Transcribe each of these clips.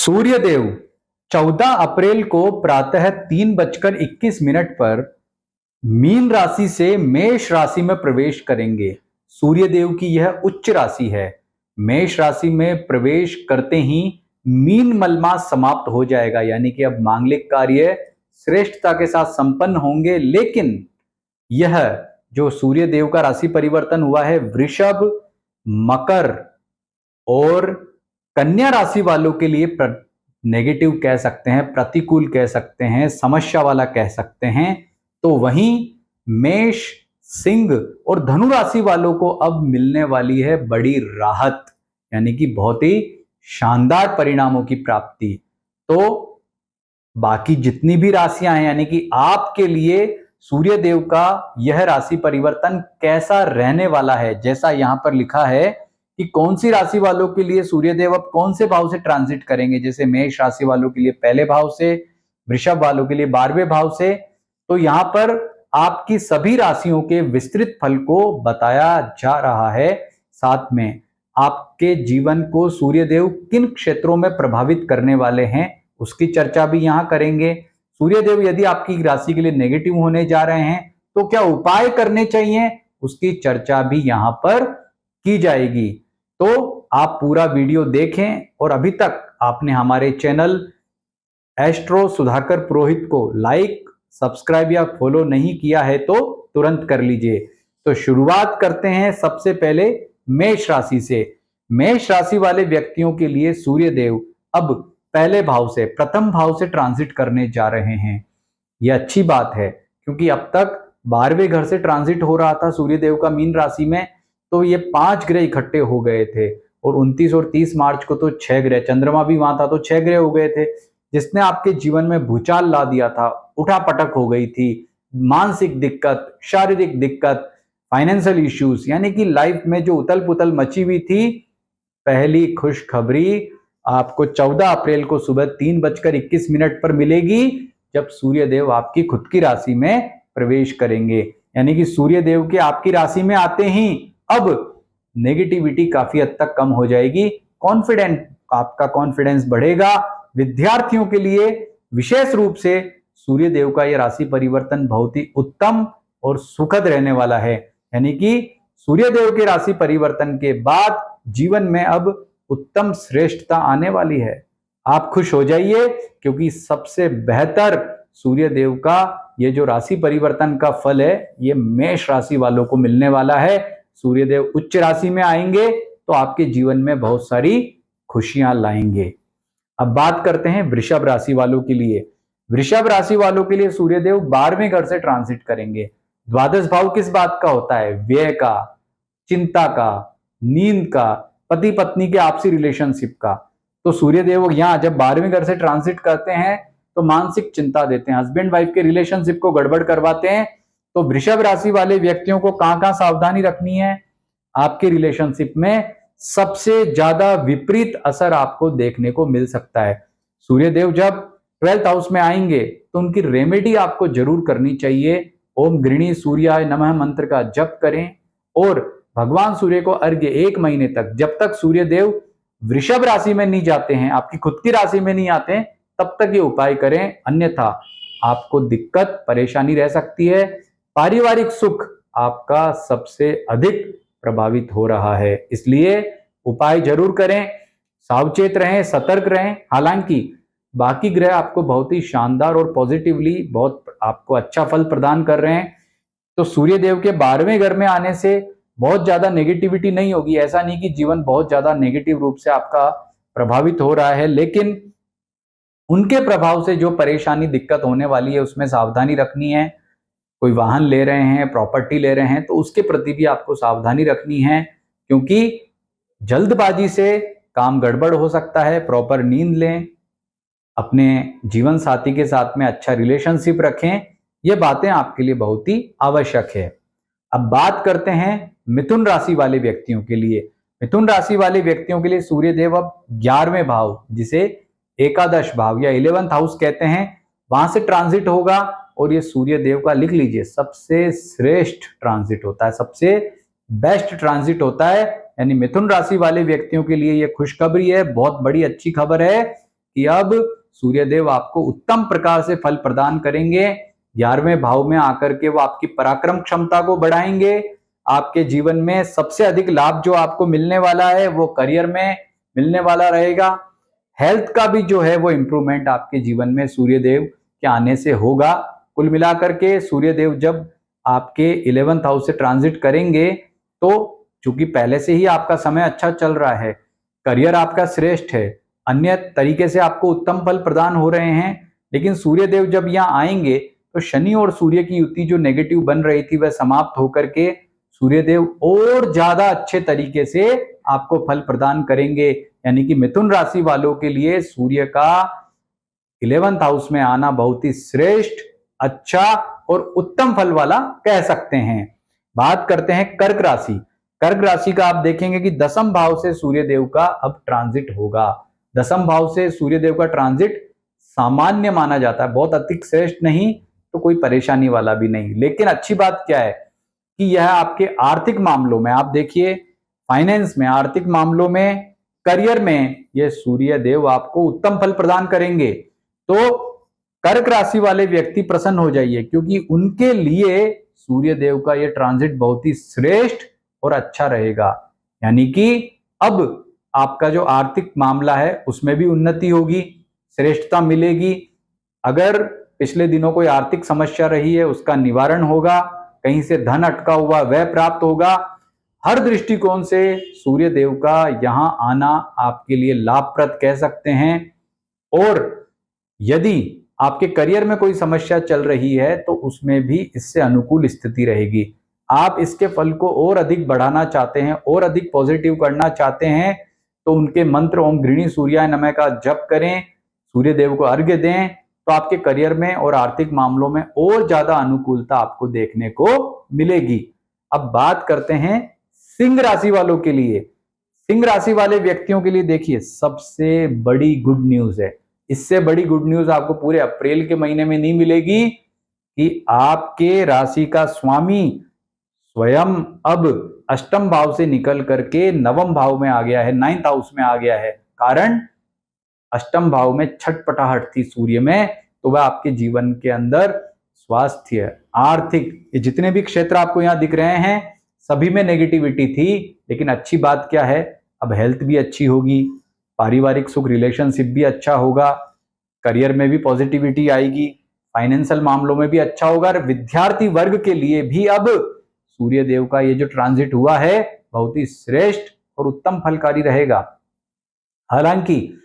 सूर्यदेव 14 अप्रैल को प्रातः 3:21 पर मीन राशि से मेष राशि में प्रवेश करेंगे। सूर्यदेव की यह उच्च राशि है। मेष राशि में प्रवेश करते ही मीन मलमास समाप्त हो जाएगा, यानी कि अब मांगलिक कार्य श्रेष्ठता के साथ संपन्न होंगे। लेकिन यह जो सूर्यदेव का राशि परिवर्तन हुआ है, वृषभ, मकर और कन्या राशि वालों के लिए नेगेटिव कह सकते हैं, प्रतिकूल कह सकते हैं, समस्या वाला कह सकते हैं। तो वहीं मेष, सिंह और धनु राशि वालों को अब मिलने वाली है बड़ी राहत, यानी कि बहुत ही शानदार परिणामों की प्राप्ति। तो बाकी जितनी भी राशियां हैं, यानी कि आपके लिए सूर्यदेव का यह राशि परिवर्तन कैसा रहने वाला है, जैसा यहां पर लिखा है कि कौन सी राशि वालों के लिए सूर्यदेव अब कौन से भाव से ट्रांजिट करेंगे। जैसे मेष राशि वालों के लिए पहले भाव से, वृषभ वालों के लिए 12वें भाव से। तो यहां पर आपकी सभी राशियों के विस्तृत फल को बताया जा रहा है। साथ में आपके जीवन को सूर्यदेव किन क्षेत्रों में प्रभावित करने वाले हैं उसकी चर्चा भी यहां करेंगे। सूर्यदेव यदि आपकी राशि के लिए नेगेटिव होने जा रहे हैं तो क्या उपाय करने चाहिए, उसकी चर्चा भी यहां पर की जाएगी। तो आप पूरा वीडियो देखें और अभी तक आपने हमारे चैनल एस्ट्रो सुधाकर पुरोहित को लाइक, सब्सक्राइब या फॉलो नहीं किया है तो तुरंत कर लीजिए। तो शुरुआत करते हैं सबसे पहले मेष राशि से। मेष राशि वाले व्यक्तियों के लिए सूर्यदेव अब पहले भाव से, प्रथम भाव से ट्रांजिट करने जा रहे हैं। यह अच्छी बात है क्योंकि अब तक 12वें घर से ट्रांजिट हो रहा था सूर्यदेव का मीन राशि में। तो ये 5 ग्रह इकट्ठे हो गए थे और 29 और 30 मार्च को तो 6 ग्रह, चंद्रमा भी वहां था तो 6 ग्रह हो गए थे, जिसने आपके जीवन में भूचाल ला दिया था। उठापटक हो गई थी, मानसिक दिक्कत, शारीरिक दिक्कत, फाइनेंशियल इश्यूज, यानी कि लाइफ में जो उथल पुथल मची हुई थी। पहली खुशखबरी आपको 14 अप्रैल को सुबह 3:21 पर मिलेगी, जब सूर्यदेव आपकी खुद की राशि में प्रवेश करेंगे। यानी कि सूर्यदेव के आपकी राशि में आते ही अब नेगेटिविटी काफी हद तक कम हो जाएगी। आपका कॉन्फिडेंस बढ़ेगा। विद्यार्थियों के लिए विशेष रूप से सूर्यदेव का यह राशि परिवर्तन बहुत ही उत्तम और सुखद रहने वाला है। यानी कि सूर्यदेव के राशि परिवर्तन के बाद जीवन में अब उत्तम श्रेष्ठता आने वाली है। आप खुश हो जाइए क्योंकि सबसे बेहतर सूर्यदेव का ये जो राशि परिवर्तन का फल है, ये मेष राशि वालों को मिलने वाला है। सूर्यदेव उच्च राशि में आएंगे तो आपके जीवन में बहुत सारी खुशियां लाएंगे। अब बात करते हैं वृषभ राशि वालों के लिए। वृषभ राशि वालों के लिए सूर्यदेव 12वें घर से ट्रांजिट करेंगे। द्वादश भाव किस बात का होता है? व्यय का, चिंता का, नींद का, पति पत्नी के आपसी रिलेशनशिप का। तो सूर्यदेव यहां जब 12वें घर से ट्रांजिट करते हैं तो मानसिक चिंता देते हैं, हस्बैंड वाइफ के रिलेशनशिप को गड़बड़ करवाते हैं। तो वृषभ राशि वाले व्यक्तियों को कहां सावधानी रखनी है? आपके रिलेशनशिप में सबसे ज्यादा विपरीत असर आपको देखने को मिल सकता है। सूर्यदेव जब 12th हाउस में आएंगे तो उनकी रेमेडी आपको जरूर करनी चाहिए। ओम गृणी सूर्याय नमः मंत्र का जप करें और भगवान सूर्य को अर्घ्य 1 महीने तक, जब तक सूर्यदेव वृषभ राशि में नहीं जाते हैं, आपकी खुद की राशि में नहीं आते हैं, तब तक ये उपाय करें। अन्यथा आपको दिक्कत परेशानी रह सकती है। पारिवारिक सुख आपका सबसे अधिक प्रभावित हो रहा है, इसलिए उपाय जरूर करें, सावचेत रहें, सतर्क रहें। हालांकि बाकी ग्रह आपको बहुत ही शानदार और पॉजिटिवली बहुत आपको अच्छा फल प्रदान कर रहे हैं। तो सूर्यदेव के 12वें घर में आने से बहुत ज्यादा नेगेटिविटी नहीं होगी। ऐसा नहीं कि जीवन बहुत ज्यादा नेगेटिव रूप से आपका प्रभावित हो रहा है, लेकिन उनके प्रभाव से जो परेशानी दिक्कत होने वाली है उसमें सावधानी रखनी है। कोई वाहन ले रहे हैं, प्रॉपर्टी ले रहे हैं, तो उसके प्रति भी आपको सावधानी रखनी है क्योंकि जल्दबाजी से काम गड़बड़ हो सकता है। प्रॉपर नींद लें, अपने जीवन साथी के साथ में अच्छा रिलेशनशिप रखें, ये बातें आपके लिए बहुत ही आवश्यक है। अब बात करते हैं मिथुन राशि वाले व्यक्तियों के लिए। मिथुन राशि वाले व्यक्तियों के लिए सूर्यदेव अब 11वें भाव, जिसे एकादश भाव या 11th हाउस कहते हैं, वहां से ट्रांजिट होगा। और ये सूर्यदेव का लिख लीजिए सबसे श्रेष्ठ ट्रांजिट होता है, सबसे बेस्ट ट्रांजिट होता है। यानी मिथुन राशि वाले व्यक्तियों के लिए ये खुशखबरी है, बहुत बड़ी अच्छी खबर है कि अब सूर्यदेव आपको उत्तम प्रकार से फल प्रदान करेंगे। 11वें भाव में आकर के वो आपकी पराक्रम क्षमता को बढ़ाएंगे। आपके जीवन में सबसे अधिक लाभ जो आपको मिलने वाला है वो करियर में मिलने वाला रहेगा। हेल्थ का भी जो है वो इंप्रूवमेंट आपके जीवन में सूर्यदेव के आने से होगा। कुल मिलाकर के सूर्यदेव जब आपके 11th हाउस से ट्रांजिट करेंगे तो चूंकि पहले से ही आपका समय अच्छा चल रहा है, करियर आपका श्रेष्ठ है, अन्य तरीके से आपको उत्तम फल प्रदान हो रहे हैं, लेकिन सूर्यदेव जब यहाँ आएंगे तो शनि और सूर्य की युति जो नेगेटिव बन रही थी वह समाप्त होकर के सूर्यदेव और ज्यादा अच्छे तरीके से आपको फल प्रदान करेंगे। यानी कि मिथुन राशि वालों के लिए सूर्य का 11th हाउस में आना बहुत ही श्रेष्ठ, अच्छा और उत्तम फल वाला कह सकते हैं। बात करते हैं कर्क राशि। कर्क राशि का आप देखेंगे कि 10वें भाव से सूर्यदेव का अब ट्रांजिट होगा। 10वें भाव से सूर्यदेव का ट्रांजिट सामान्य माना जाता है, बहुत अधिक श्रेष्ठ नहीं तो कोई परेशानी वाला भी नहीं। लेकिन अच्छी बात क्या है कि यह आपके आर्थिक मामलों में, आप देखिए फाइनेंस में, आर्थिक मामलों में, करियर में यह सूर्यदेव आपको उत्तम फल प्रदान करेंगे। तो कर्क राशि वाले व्यक्ति प्रसन्न हो जाइए, क्योंकि उनके लिए सूर्यदेव का यह ट्रांजिट बहुत ही श्रेष्ठ और अच्छा रहेगा। यानी कि अब आपका जो आर्थिक मामला है उसमें भी उन्नति होगी, श्रेष्ठता मिलेगी। अगर पिछले दिनों कोई आर्थिक समस्या रही है उसका निवारण होगा, कहीं से धन अटका हुआ वह प्राप्त होगा। हर दृष्टिकोण से सूर्यदेव का यहां आना आपके लिए लाभप्रद कह सकते हैं। और यदि आपके करियर में कोई समस्या चल रही है तो उसमें भी इससे अनुकूल स्थिति रहेगी। आप इसके फल को और अधिक बढ़ाना चाहते हैं और अधिक पॉजिटिव करना चाहते हैं तो उनके मंत्र ओम गृणी सूर्याय नमः का जप करें, सूर्यदेव को अर्घ्य दें, तो आपके करियर में और आर्थिक मामलों में और ज्यादा अनुकूलता आपको देखने को मिलेगी। अब बात करते हैं सिंह राशि वालों के लिए। सिंह राशि वाले व्यक्तियों के लिए देखिए सबसे बड़ी गुड न्यूज है, इससे बड़ी गुड न्यूज आपको पूरे अप्रैल के महीने में नहीं मिलेगी कि आपके राशि का स्वामी स्वयं अब 8वें भाव से निकल करके 9वें भाव में आ गया है, 9th हाउस में आ गया है। कारण 8वें भाव में छटपटाहट थी सूर्य में, तो वह आपके जीवन के अंदर स्वास्थ्य, आर्थिक, ये जितने भी क्षेत्र आपको यहाँ दिख रहे हैं सभी में नेगेटिविटी थी। लेकिन अच्छी बात क्या है, अब हेल्थ भी अच्छी होगी, पारिवारिक सुख, रिलेशनशिप भी अच्छा होगा, करियर में भी पॉजिटिविटी आएगी, फाइनेंशियल मामलों में भी अच्छा होगा। और विद्यार्थी वर्ग के लिए भी अब सूर्यदेव का ये जो ट्रांजिट हुआ है बहुत ही श्रेष्ठ और उत्तम फलकारी रहेगा। हालांकि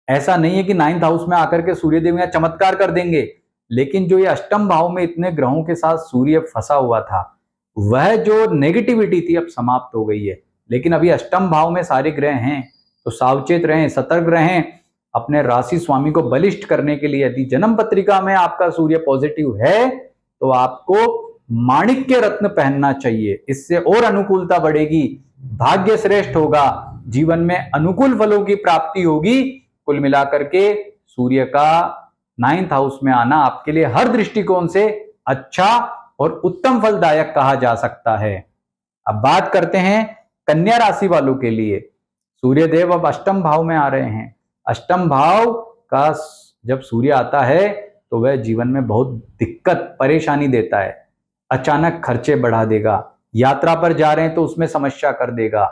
ऐसा नहीं है कि 9th हाउस में आकर के सूर्यदेव यहाँ चमत्कार कर देंगे, लेकिन जो ये 8वें भाव में इतने ग्रहों के साथ सूर्य फंसा हुआ था वह जो नेगेटिविटी थी अब समाप्त हो गई है। लेकिन अभी 8वें भाव में सारे ग्रह हैं तो सावचेत रहें, सतर्क रहें। अपने राशि स्वामी को बलिष्ठ करने के लिए यदि जन्म पत्रिका में आपका सूर्य पॉजिटिव है तो आपको माणिक्य रत्न पहनना चाहिए, इससे और अनुकूलता बढ़ेगी, भाग्य श्रेष्ठ होगा, जीवन में अनुकूल फलों की प्राप्ति होगी। कुल मिलाकर के सूर्य का 9th हाउस में आना आपके लिए हर दृष्टिकोण से अच्छा और उत्तम फलदायक कहा जा सकता है। अब बात करते हैं कन्या राशि वालों के लिए। सूर्यदेव अब 8वें भाव में आ रहे हैं। 8वें भाव का जब सूर्य आता है तो वह जीवन में बहुत दिक्कत, परेशानी देता है, अचानक खर्चे बढ़ा देगा, यात्रा पर जा रहे हैं तो उसमें समस्या कर देगा,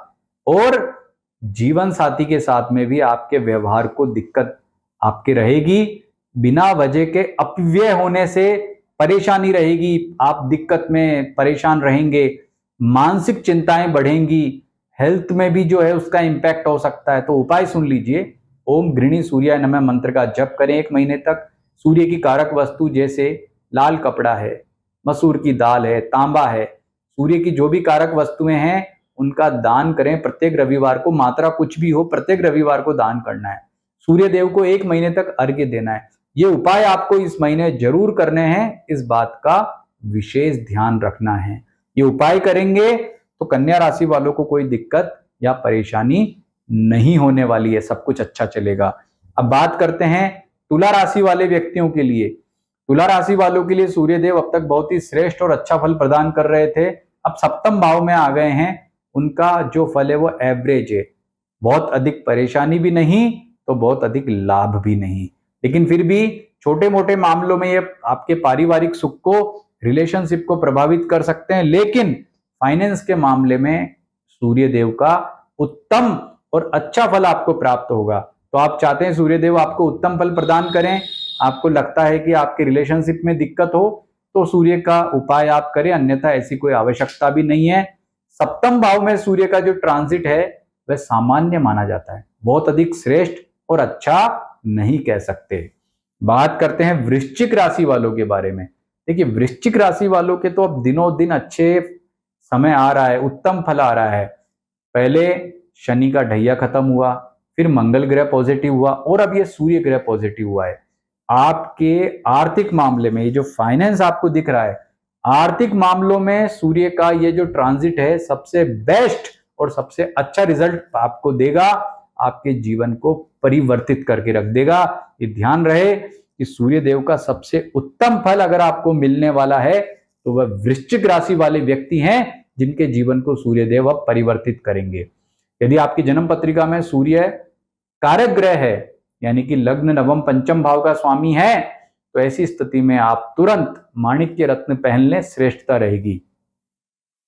और जीवन साथी के साथ में भी आपके व्यवहार को दिक्कत आपके रहेगी। बिना वजह के अपव्यय होने से परेशानी रहेगी, आप दिक्कत में परेशान रहेंगे, मानसिक चिंताएं बढ़ेंगी, हेल्थ में भी जो है उसका इंपैक्ट हो सकता है। तो उपाय सुन लीजिए, ओम गृणी सूर्याय नमः मंत्र का जप करें 1 महीने तक। सूर्य की कारक वस्तु जैसे लाल कपड़ा है, मसूर की दाल है, तांबा है, सूर्य की जो भी कारक वस्तुएं हैं उनका दान करें प्रत्येक रविवार को, मात्रा कुछ भी हो प्रत्येक रविवार को दान करना है। सूर्य देव को 1 महीने तक अर्घ्य देना है। ये उपाय आपको इस महीने जरूर करने हैं, इस बात का विशेष ध्यान रखना है। ये उपाय करेंगे तो कन्या राशि वालों को कोई दिक्कत या परेशानी नहीं होने वाली है, सब कुछ अच्छा चलेगा। अब बात करते हैं तुला राशि वाले व्यक्तियों के लिए। तुला राशि वालों के लिए सूर्यदेव अब तक बहुत ही श्रेष्ठ और अच्छा फल प्रदान कर रहे थे, अब 7वें भाव में आ गए हैं। उनका जो फल है वो एवरेज है, बहुत अधिक परेशानी भी नहीं तो बहुत अधिक लाभ भी नहीं। लेकिन फिर भी छोटे मोटे मामलों में ये आपके पारिवारिक सुख को, रिलेशनशिप को प्रभावित कर सकते हैं, लेकिन फाइनेंस के मामले में सूर्य देव का उत्तम और अच्छा फल आपको प्राप्त होगा। तो आप चाहते हैं सूर्य देव आपको उत्तम फल प्रदान करें, आपको लगता है कि आपके रिलेशनशिप में दिक्कत हो, तो सूर्य का उपाय आप करें, अन्यथा ऐसी कोई आवश्यकता भी नहीं है। सप्तम भाव में सूर्य का जो ट्रांजिट है वह सामान्य माना जाता है, बहुत अधिक श्रेष्ठ और अच्छा नहीं कह सकते। बात करते हैं वृश्चिक राशि वालों के बारे में। देखिए, वृश्चिक राशि वालों के तो अब दिनों दिन अच्छे समय आ रहा है, उत्तम फल आ रहा है। पहले शनि का ढैया खत्म हुआ, फिर मंगल ग्रह पॉजिटिव हुआ और अब ये सूर्य ग्रह पॉजिटिव हुआ है। आपके आर्थिक मामले में ये जो फाइनेंस आपको दिख रहा है, आर्थिक मामलों में सूर्य का ये जो ट्रांजिट है सबसे बेस्ट और सबसे अच्छा रिजल्ट आपको देगा, आपके जीवन को परिवर्तित करके रख देगा। ये ध्यान रहे कि सूर्य देव का सबसे उत्तम फल अगर आपको मिलने वाला है तो वह वृश्चिक राशि वाले व्यक्ति हैं जिनके जीवन को सूर्य देव अब परिवर्तित करेंगे। यदि आपकी जन्म पत्रिका में सूर्य कारक ग्रह है, यानी कि लग्न नवम पंचम भाव का स्वामी है, तो ऐसी स्थिति में आप तुरंत माणिक्य रत्न पहन लें, श्रेष्ठता रहेगी।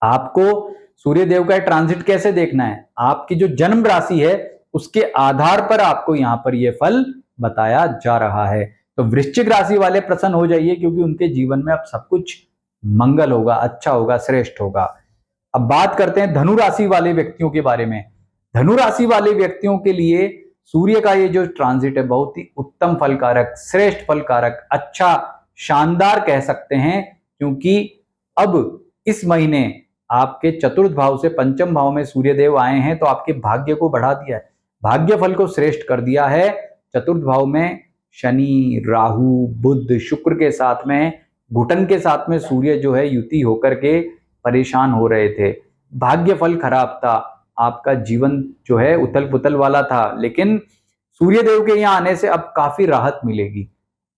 आपको सूर्य देव का ट्रांजिट कैसे देखना है, आपकी जो जन्म राशि है उसके आधार पर आपको यहाँ पर यह फल बताया जा रहा है। तो वृश्चिक राशि वाले प्रसन्न हो जाइए, क्योंकि उनके जीवन में अब सब कुछ मंगल होगा, अच्छा होगा, श्रेष्ठ होगा। अब बात करते हैं धनु राशि वाले व्यक्तियों के बारे में। धनु राशि वाले व्यक्तियों के लिए सूर्य का ये जो ट्रांजिट है बहुत ही उत्तम फलकारक, श्रेष्ठ फलकारक, अच्छा, शानदार कह सकते हैं, क्योंकि अब इस महीने आपके चतुर्थ भाव से पंचम भाव में सूर्य देव आए हैं, तो आपके भाग्य को बढ़ा दिया है, भाग्य फल को श्रेष्ठ कर दिया है। चतुर्थ भाव में शनि, राहु, बुध, शुक्र के साथ में, घुटन के साथ में सूर्य जो है युति होकर के परेशान हो रहे थे, भाग्य फल खराब था, आपका जीवन जो है उथल पुथल वाला था, लेकिन सूर्य देव के यहाँ आने से अब काफी राहत मिलेगी।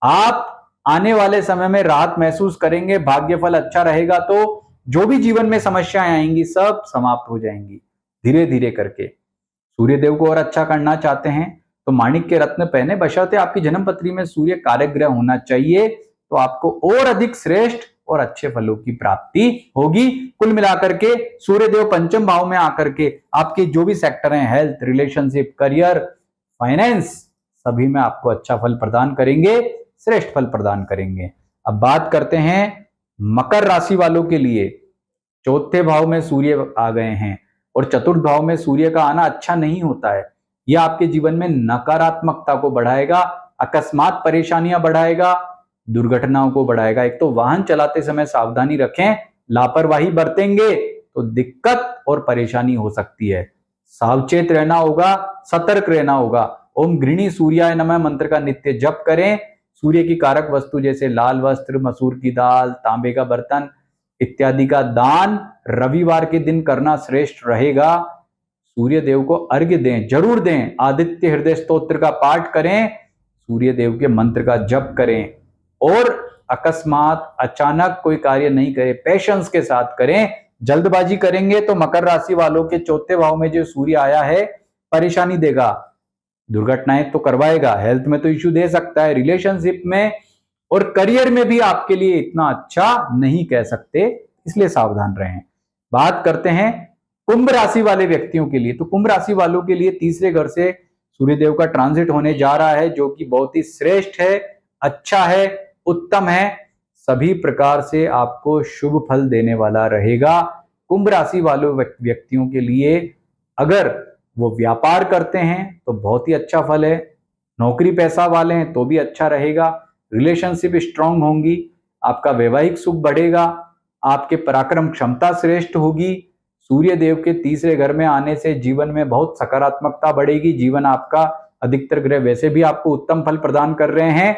आप आने वाले समय में राहत महसूस करेंगे, भाग्य फल अच्छा रहेगा, तो जो भी जीवन में समस्याएं आएंगी सब समाप्त हो जाएंगी धीरे धीरे करके। सूर्य देव को और अच्छा करना चाहते हैं तो माणिक्य रत्न पहने, बशर्ते आपकी जन्म पत्री में सूर्य कारक ग्रह होना चाहिए, तो आपको और अधिक श्रेष्ठ और अच्छे फलों की प्राप्ति होगी। कुल मिलाकर के सूर्य देव पंचम भाव में आकर के आपके जो भी सेक्टर हैं, हेल्थ, रिलेशनशिप, करियर, फाइनेंस, सभी में आपको अच्छा फल प्रदान करेंगे, श्रेष्ठ फल प्रदान करेंगे। अब बात करते हैं मकर राशि वालों के लिए। चौथे भाव में सूर्य आ गए हैं और चतुर्थ भाव में सूर्य का आना अच्छा नहीं होता है। यह आपके जीवन में नकारात्मकता को बढ़ाएगा, अकस्मात परेशानियां बढ़ाएगा, दुर्घटनाओं को बढ़ाएगा। एक तो वाहन चलाते समय सावधानी रखें, लापरवाही बरतेंगे तो दिक्कत और परेशानी हो सकती है, सावचेत रहना होगा, सतर्क रहना होगा। ओम गृणी सूर्याय नमः मंत्र का नित्य जप करें। सूर्य की कारक वस्तु जैसे लाल वस्त्र, मसूर की दाल, तांबे का बर्तन इत्यादि का दान रविवार के दिन करना श्रेष्ठ रहेगा। सूर्य देव को अर्घ्य दें, जरूर दें। आदित्य हृदय स्तोत्र का पाठ करें, सूर्य देव के मंत्र का जप करें और अकस्मात अचानक कोई कार्य नहीं करें, पेशेंस के साथ करें। जल्दबाजी करेंगे तो मकर राशि वालों के चौथे भाव में जो सूर्य आया है परेशानी देगा, दुर्घटनाएं तो करवाएगा, हेल्थ में तो इश्यू दे सकता है, रिलेशनशिप में और करियर में भी आपके लिए इतना अच्छा नहीं कह सकते, इसलिए सावधान रहें। बात करते हैं कुंभ राशि वाले व्यक्तियों के लिए। तो कुंभ राशि वालों के लिए तीसरे घर से सूर्यदेव का ट्रांजिट होने जा रहा है, जो कि बहुत ही श्रेष्ठ है, अच्छा है, उत्तम है, सभी प्रकार से आपको शुभ फल देने वाला रहेगा। कुंभ राशि वालों व्यक्तियों के लिए अगर वो व्यापार करते हैं तो बहुत ही अच्छा फल है, नौकरी पैसा वाले हैं तो भी अच्छा रहेगा, रिलेशनशिप स्ट्रांग होंगी, आपका वैवाहिक सुख बढ़ेगा, आपके पराक्रम क्षमता श्रेष्ठ होगी। सूर्य देव के तीसरे घर में आने से जीवन में बहुत सकारात्मकता बढ़ेगी। जीवन आपका, अधिकतर ग्रह वैसे भी आपको उत्तम फल प्रदान कर रहे हैं,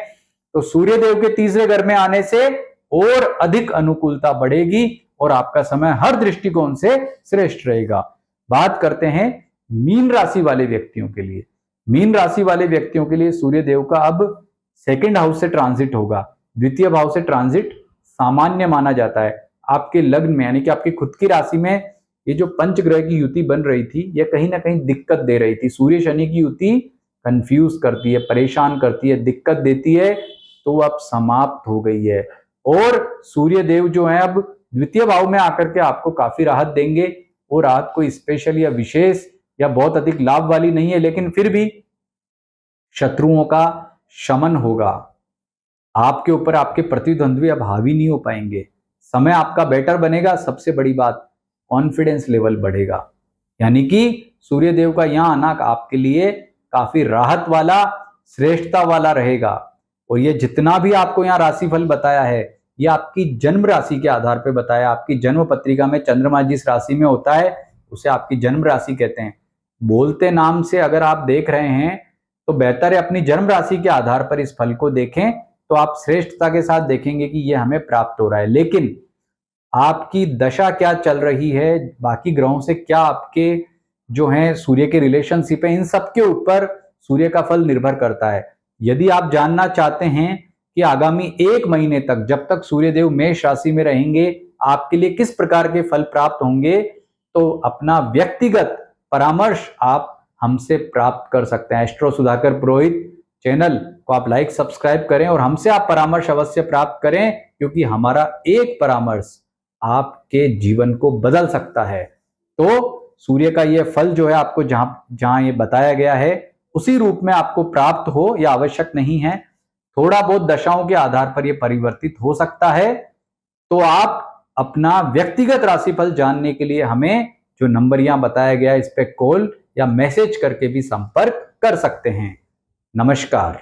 तो सूर्य देव के तीसरे घर में आने से और अधिक अनुकूलता बढ़ेगी और आपका समय हर दृष्टिकोण से श्रेष्ठ रहेगा। बात करते हैं मीन राशि वाले व्यक्तियों के लिए। मीन राशि वाले व्यक्तियों के लिए सूर्य देव का अब सेकंड हाउस से ट्रांजिट होगा। द्वितीय भाव से ट्रांजिट सामान्य माना जाता है। आपके लग्न में यानी कि आपकी खुद की राशि में ये जो पंच ग्रह की युति बन रही थी, ये कहीं ना कहीं दिक्कत दे रही थी। सूर्य शनि की युति कंफ्यूज करती है, परेशान करती है, दिक्कत देती है, तो वो अब समाप्त हो गई है। और सूर्य देव जो है अब द्वितीय भाव में आकर के आपको काफी राहत देंगे। वो राहत कोई स्पेशल या विशेष या बहुत अधिक लाभ वाली नहीं है, लेकिन फिर भी शत्रुओं का शमन होगा। आपके ऊपर आपके प्रतिद्वंद्वी अब हावी नहीं हो पाएंगे। समय आपका बेटर बनेगा। सबसे बड़ी बात, कॉन्फिडेंस लेवल बढ़ेगा। यानी कि सूर्य देव का यहां आना आपके लिए काफी राहत वाला, श्रेष्ठता वाला रहेगा। और ये जितना भी आपको यहाँ राशिफल बताया है, ये आपकी जन्म राशि के आधार पर बताया। आपकी जन्म पत्रिका में चंद्रमा जिस राशि में होता है उसे आपकी जन्म राशि कहते हैं। बोलते नाम से अगर आप देख रहे हैं तो बेहतर है अपनी जन्म राशि के आधार पर इस फल को देखें, तो आप श्रेष्ठता के साथ देखेंगे कि ये हमें प्राप्त हो रहा है। लेकिन आपकी दशा क्या चल रही है, बाकी ग्रहों से क्या आपके जो हैं सूर्य के रिलेशनशिप है, इन सब के ऊपर सूर्य का फल निर्भर करता है। यदि आप जानना चाहते हैं कि आगामी 1 महीने तक, जब तक सूर्य देव मेष राशि में रहेंगे, आपके लिए किस प्रकार के फल प्राप्त होंगे, तो अपना व्यक्तिगत परामर्श आप हमसे प्राप्त कर सकते हैं। एस्ट्रो सुधाकर पुरोहित चैनल को आप लाइक सब्सक्राइब करें और हमसे आप परामर्श अवश्य प्राप्त करें, क्योंकि हमारा एक परामर्श आपके जीवन को बदल सकता है। तो सूर्य का ये फल जो है आपको जहां ये बताया गया है उसी रूप में आपको प्राप्त हो या आवश्यक नहीं है। थोड़ा बहुत दशाओं के आधार पर यह परिवर्तित हो सकता है। तो आप अपना व्यक्तिगत राशिफल जानने के लिए हमें जो नंबर यहां बताया गया है इस पे कॉल या मैसेज करके भी संपर्क कर सकते हैं। नमस्कार।